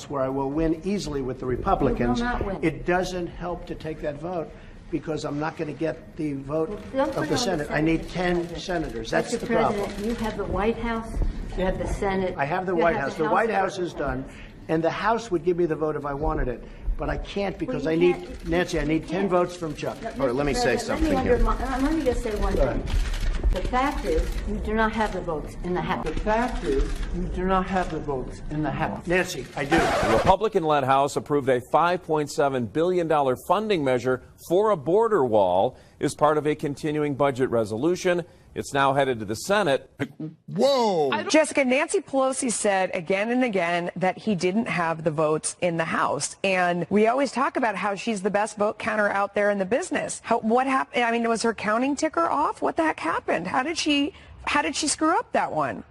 where I will win easily with the Republicans. You will not win. It doesn't help to take that vote because I'm not going to get the vote of the Senate. I need 10 senators. That's the problem. You have the White House, you have the Senate. I have the White House. The White House is done, and the House would give me the vote if I wanted it. But I can't because I need, Nancy, I need 10 votes from Chuck. All right, let me say something here. Let me just say one thing. The fact is, you do not have the votes in the House. The fact is, you do not have the votes in the House. Nancy, I do. The Republican-led House approved a $5.7 billion funding measure for a border wall as part of a continuing budget resolution. It's now headed to the Senate. Whoa! Jessica, Nancy Pelosi said again and again that he didn't have the votes in the House. And we always talk about how she's the best vote counter out there in the business. What happened? I mean, was her counting ticker off? What the heck happened? How did she screw up that one?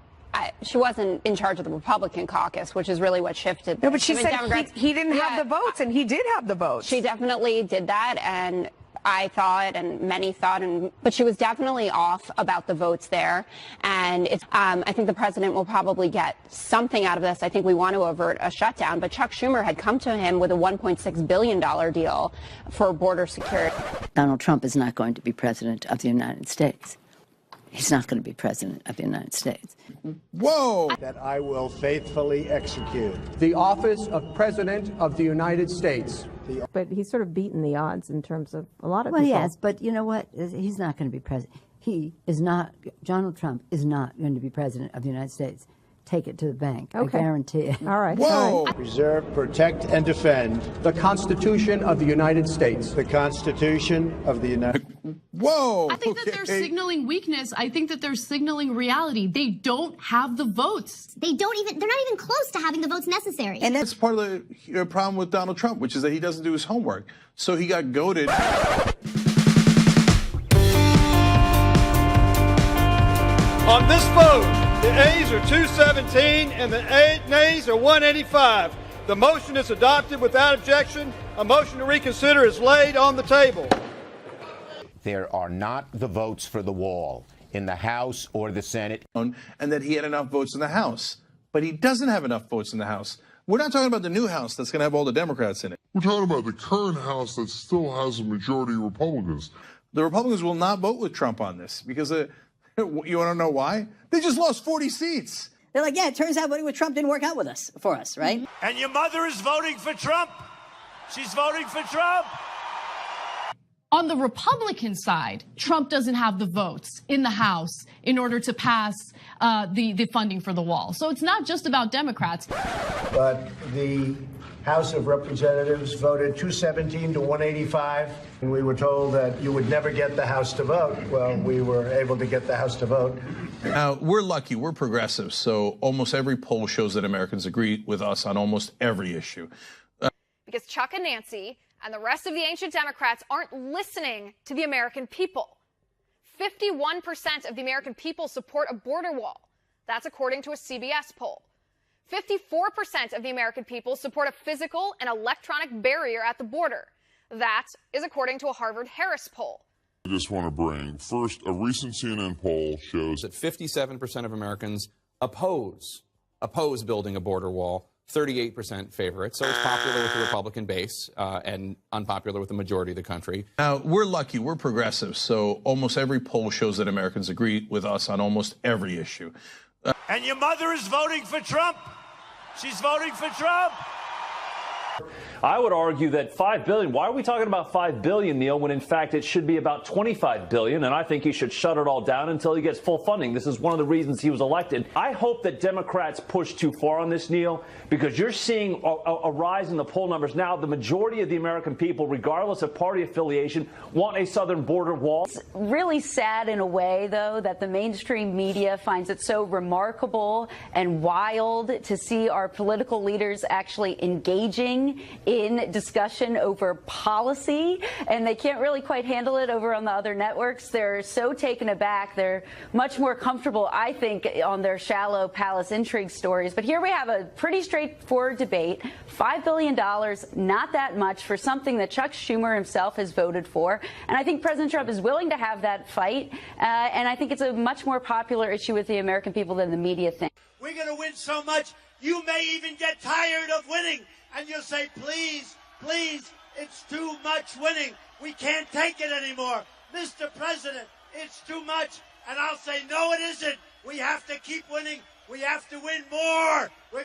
She wasn't in charge of the Republican caucus, which is really what shifted. No, but she said he didn't have the votes, and he did have the votes. She definitely did that, and I thought, and many thought, but she was definitely off about the votes there. And I think the president will probably get something out of this. I think we want to avert a shutdown, but Chuck Schumer had come to him with a $1.6 billion deal for border security. Donald Trump is not going to be president of the United States. He's not going to be president of the United States. Whoa! That I will faithfully execute the office of President of the United States. But he's sort of beaten the odds in terms of a lot of people. Well, yes, but you know what? He's not going to be president. He is not, Donald Trump is not going to be president of the United States. Take it to the bank. Okay. I guarantee it. All right. Whoa! Preserve, protect, and defend The Constitution of the United States. the Constitution of the United States. Whoa! I think that they're signaling weakness. I think that they're signaling reality. They don't have the votes. They're not even close to having the votes necessary. And that's part of the problem with Donald Trump, which is that he doesn't do his homework. So he got goaded. On this vote, the ayes are 217 and the nays are 185. The motion is adopted without objection. A motion to reconsider is laid on the table. There are not the votes for the wall in the House or the Senate. And that he had enough votes in the House. But he doesn't have enough votes in the House. We're not talking about the new House that's going to have all the Democrats in it. We're talking about the current House that still has a majority of Republicans. The Republicans will not vote with Trump on this because you want to know why? They just lost 40 seats. They're like, yeah, it turns out voting with Trump didn't work out for us, right? And your mother is voting for Trump. She's voting for Trump. On the Republican side, Trump doesn't have the votes in the House in order to pass the funding for the wall. So it's not just about Democrats. But the House of Representatives voted 217 to 185. And we were told that you would never get the House to vote. Well, we were able to get the House to vote. Now, we're lucky. We're progressive. So almost every poll shows that Americans agree with us on almost every issue. Because Chuck and Nancy and the rest of the ancient Democrats aren't listening to the American people. 51% of the American people support a border wall. That's according to a CBS poll. 54% of the American people support a physical and electronic barrier at the border. That is according to a Harvard-Harris poll. I just want to bring, first, a recent CNN poll shows That 57% of Americans oppose building a border wall. 38% favor it. So it's popular with the Republican base and unpopular with the majority of the country. Now, we're lucky. We're progressive. So almost every poll shows that Americans agree with us on almost every issue. And your mother is voting for Trump. She's voting for Trump. I would argue that $5 billion, why are we talking about $5 billion, Neil, when in fact it should be about $25 billion, and I think he should shut it all down until he gets full funding. This is one of the reasons he was elected. I hope that Democrats push too far on this, Neil, because you're seeing a rise in the poll numbers now. The majority of the American people, regardless of party affiliation, want a southern border wall. It's really sad in a way, though, that the mainstream media finds it so remarkable and wild to see our political leaders actually engaging in discussion over policy, and they can't really quite handle it over on the other networks. They're so taken aback. They're much more comfortable, I think, on their shallow palace intrigue stories. But here we have a pretty straightforward debate. $5 billion, not that much for something that Chuck Schumer himself has voted for. And I think President Trump is willing to have that fight. And I think it's a much more popular issue with the American people than the media think. We're going to win so much You may even get tired of winning, and you'll say, please, please, it's too much winning. We can't take it anymore. Mr. President, it's too much. And I'll say, no, it isn't. We have to keep winning. We have to win more.